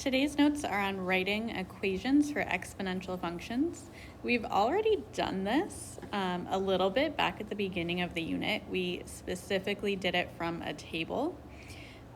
Today's notes are on writing equations for exponential functions. We've already done this a little bit back at the beginning of the unit. We specifically did it from a table.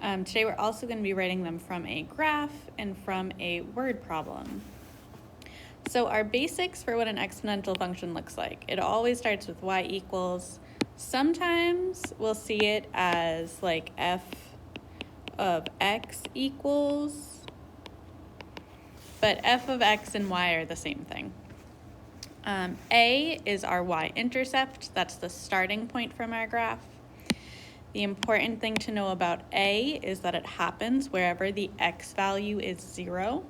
Today we're also going to be writing them from a graph and from a word problem. So our basics for what an exponential function looks like. It always starts with y equals. Sometimes we'll see it as like f of x equals, but f of x and y are the same thing. A is our y-intercept. That's the starting point from our graph. The important thing to know about A is that it happens wherever the x value is 0.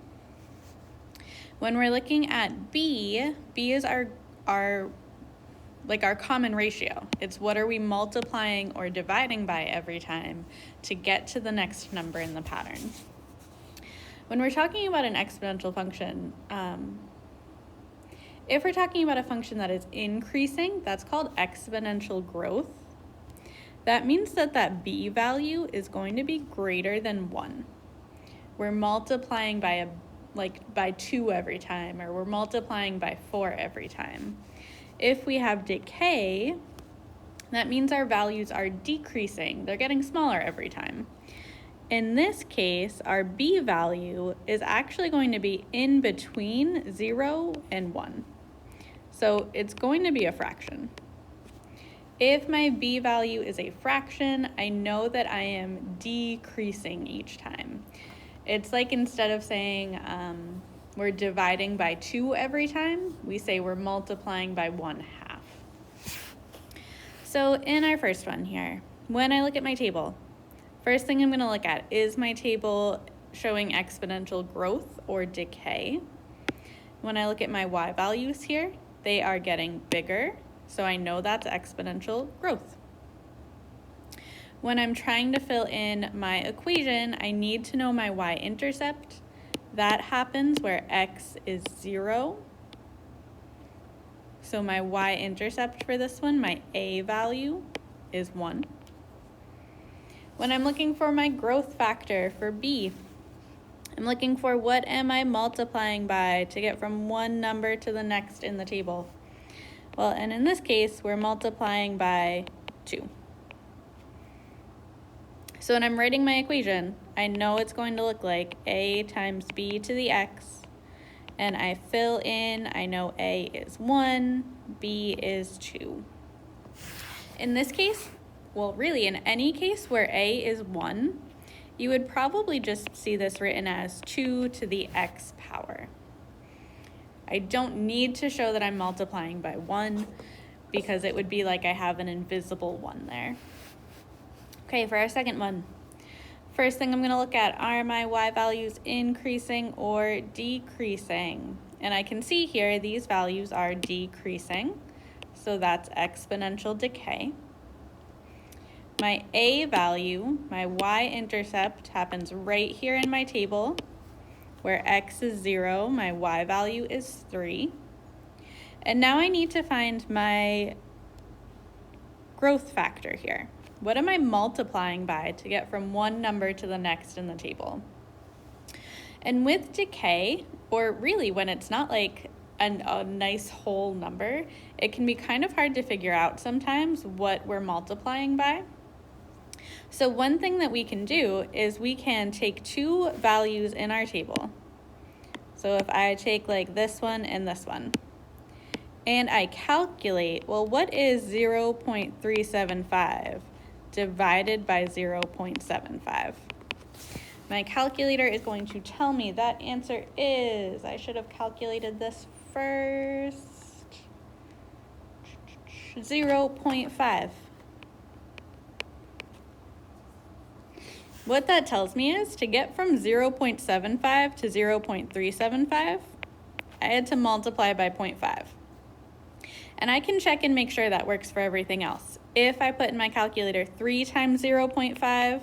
When we're looking at B is our common ratio. It's what are we multiplying or dividing by every time to get to the next number in the pattern. When we're talking about an exponential function, if we're talking about a function that is increasing, that's called exponential growth. That means that b value is going to be greater than 1. We're multiplying by by 2 every time, or we're multiplying by 4 every time. If we have decay, that means our values are decreasing. They're getting smaller every time. In this case, our b value is actually going to be in between 0 and 1. So it's going to be a fraction. If my b value is a fraction, I know that I am decreasing each time. It's like instead of saying we're dividing by 2 every time, we say we're multiplying by 1/2. So in our first one here, when I look at my table, first thing I'm going to look at, is my table showing exponential growth or decay? When I look at my y values here, they are getting bigger, so I know that's exponential growth. When I'm trying to fill in my equation, I need to know my y-intercept. That happens where x is 0. So my y-intercept for this one, my a value, is 1. When I'm looking for my growth factor for b, I'm looking for what am I multiplying by to get from one number to the next in the table. Well, and in this case, we're multiplying by 2. So when I'm writing my equation, I know it's going to look like a times b to the x, and I fill in, I know a is 1, b is 2. In this case, well, really in any case where a is 1, you would probably just see this written as 2 to the x power. I don't need to show that I'm multiplying by 1 because it would be like I have an invisible 1 there. Okay, for our second one, first thing I'm going to look at, are my y values increasing or decreasing? And I can see here these values are decreasing, so that's exponential decay. My a value, my y-intercept, happens right here in my table, where x is 0, my y value is 3. And now I need to find my growth factor here. What am I multiplying by to get from one number to the next in the table? And with decay, or really when it's not like a nice whole number, it can be kind of hard to figure out sometimes what we're multiplying by. So one thing that we can do is we can take 2 values in our table. So if I take like this one and this one, and I calculate, well, what is 0.375 divided by 0.75? My calculator is going to tell me that answer is, I should have calculated this first, 0.5. What that tells me is to get from 0.75 to 0.375, I had to multiply by 0.5. And I can check and make sure that works for everything else. If I put in my calculator 3 times 0.5,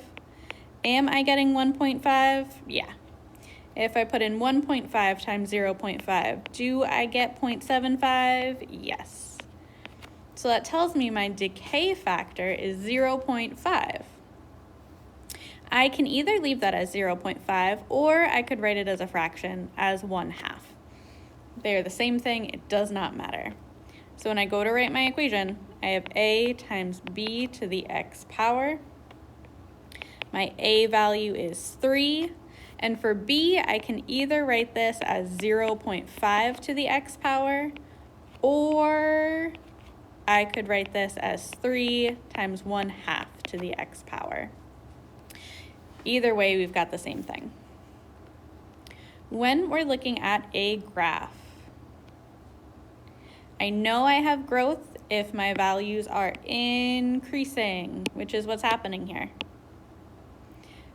am I getting 1.5? Yeah. If I put in 1.5 times 0.5, do I get 0.75? Yes. So that tells me my decay factor is 0.5. I can either leave that as 0.5 or I could write it as a fraction as 1/2. They are the same thing, it does not matter. So when I go to write my equation, I have a times b to the x power. My a value is 3. And for b, I can either write this as 0.5 to the x power, or I could write this as 3 times 1/2 to the x power. Either way, we've got the same thing. When we're looking at a graph, I know I have growth if my values are increasing, which is what's happening here.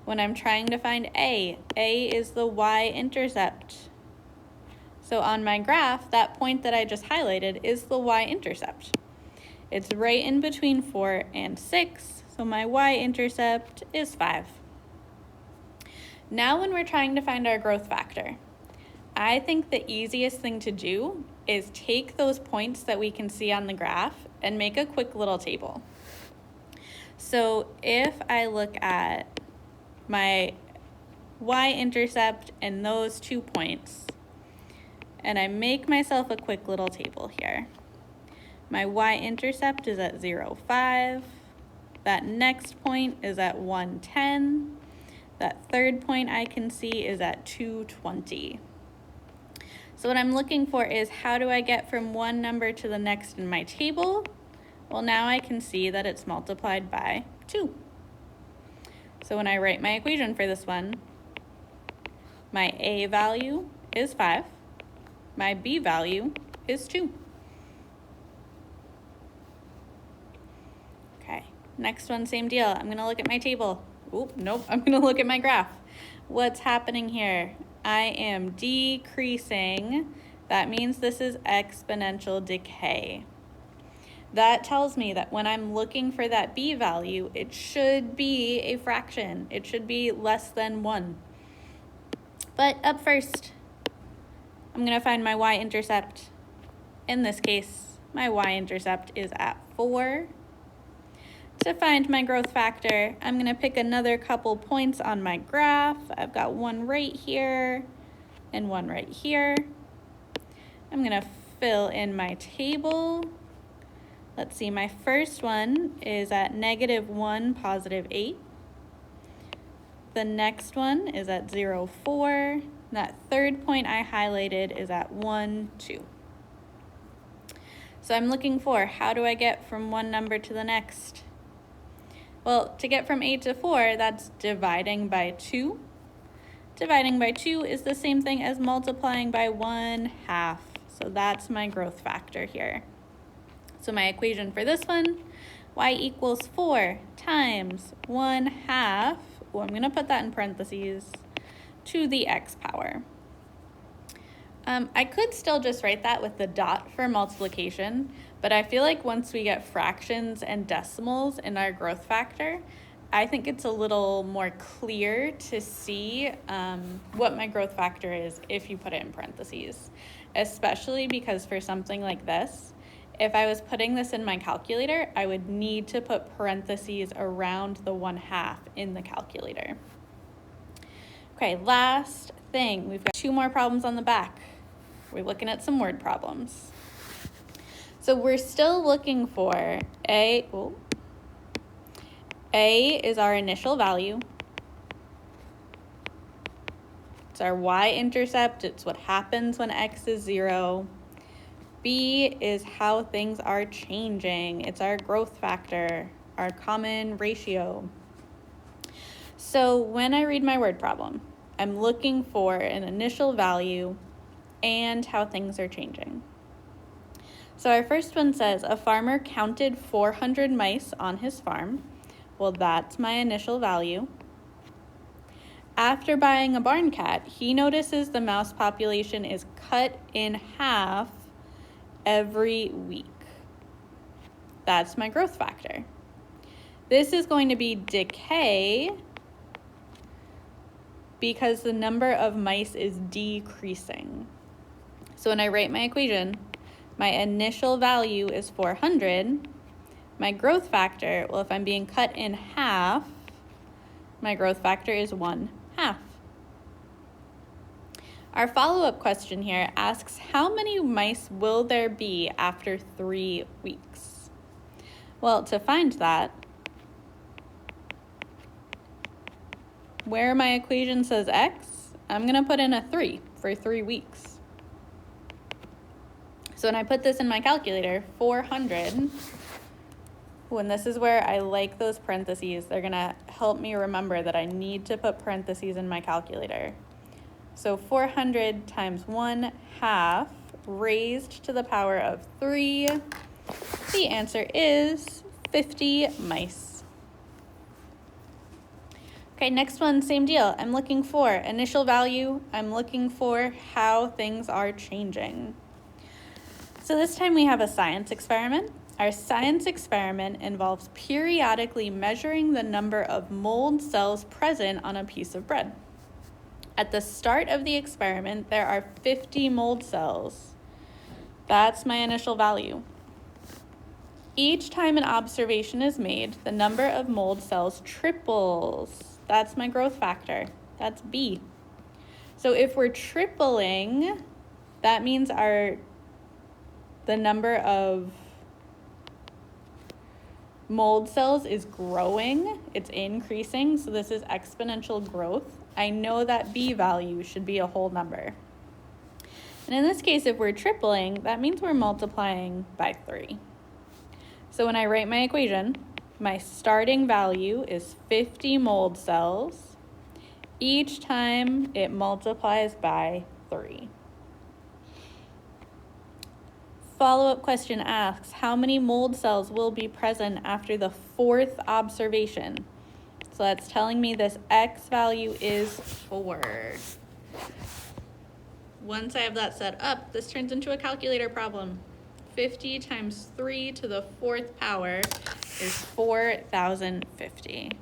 When I'm trying to find A is the y-intercept. So on my graph, that point that I just highlighted is the y-intercept. It's right in between 4 and 6, so my y-intercept is 5. Now when we're trying to find our growth factor, I think the easiest thing to do is take those points that we can see on the graph and make a quick little table. So if I look at my y-intercept and those 2 points, and I make myself a quick little table here. My y-intercept is at 0.5. That next point is at 110. That third point I can see is at 220. So what I'm looking for is, how do I get from one number to the next in my table? Well, now I can see that it's multiplied by 2. So when I write my equation for this one, my a value is 5. My b value is 2. Okay, next one, same deal. I'm gonna look at my table. Oop, nope, I'm gonna look at my graph. What's happening here? I am decreasing. That means this is exponential decay. That tells me that when I'm looking for that b value, it should be a fraction. It should be less than 1. But up first, I'm gonna find my y-intercept. In this case, my y-intercept is at 4. To find my growth factor, I'm gonna pick another couple points on my graph. I've got one right here and one right here. I'm gonna fill in my table. Let's see, my first one is at -1, +8. The next one is at 0.4. That third point I highlighted is at 1, 2. So I'm looking for, how do I get from one number to the next? Well, to get from 8 to 4, that's dividing by 2. Dividing by 2 is the same thing as multiplying by 1/2. So that's my growth factor here. So my equation for this one, y equals 4 times 1/2, well, I'm gonna put that in parentheses, to the x power. I could still just write that with the dot for multiplication, but I feel like once we get fractions and decimals in our growth factor, I think it's a little more clear to see what my growth factor is if you put it in parentheses, especially because for something like this, if I was putting this in my calculator, I would need to put parentheses around the 1/2 in the calculator. Okay, last thing, we've got 2 more problems on the back. We're looking at some word problems. So we're still looking for A is our initial value. It's our y-intercept, it's what happens when x is 0. B is how things are changing. It's our growth factor, our common ratio. So when I read my word problem, I'm looking for an initial value and how things are changing. So our first one says, a farmer counted 400 mice on his farm. Well, that's my initial value. After buying a barn cat, he notices the mouse population is cut in half every week. That's my growth factor. This is going to be decay because the number of mice is decreasing. So when I write my equation, my initial value is 400. My growth factor, well, if I'm being cut in half, My growth factor is 1/2. Our follow-up question here asks, how many mice will there be after 3 weeks? Well, to find that, where my equation says x, I'm going to put in a 3 for 3 weeks. So when I put this in my calculator, 400, when this is where I like those parentheses, they're going to help me remember that I need to put parentheses in my calculator. So 400 times 1/2 raised to the power of 3. The answer is 50 mice. Okay, next one, same deal. I'm looking for initial value. I'm looking for how things are changing. So this time we have a science experiment. Our science experiment involves periodically measuring the number of mold cells present on a piece of bread. At the start of the experiment, there are 50 mold cells. That's my initial value. Each time an observation is made, the number of mold cells triples. That's my growth factor. That's B. So if we're tripling, that means the number of mold cells is growing, it's increasing, so this is exponential growth. I know that B value should be a whole number. And in this case, if we're tripling, that means we're multiplying by 3. So when I write my equation, my starting value is 50 mold cells. Each time it multiplies by 3. Follow-up question asks, how many mold cells will be present after the 4th observation? So that's telling me this x value is 4. Once I have that set up, this turns into a calculator problem. 50 times 3 to the 4th power is 4,050.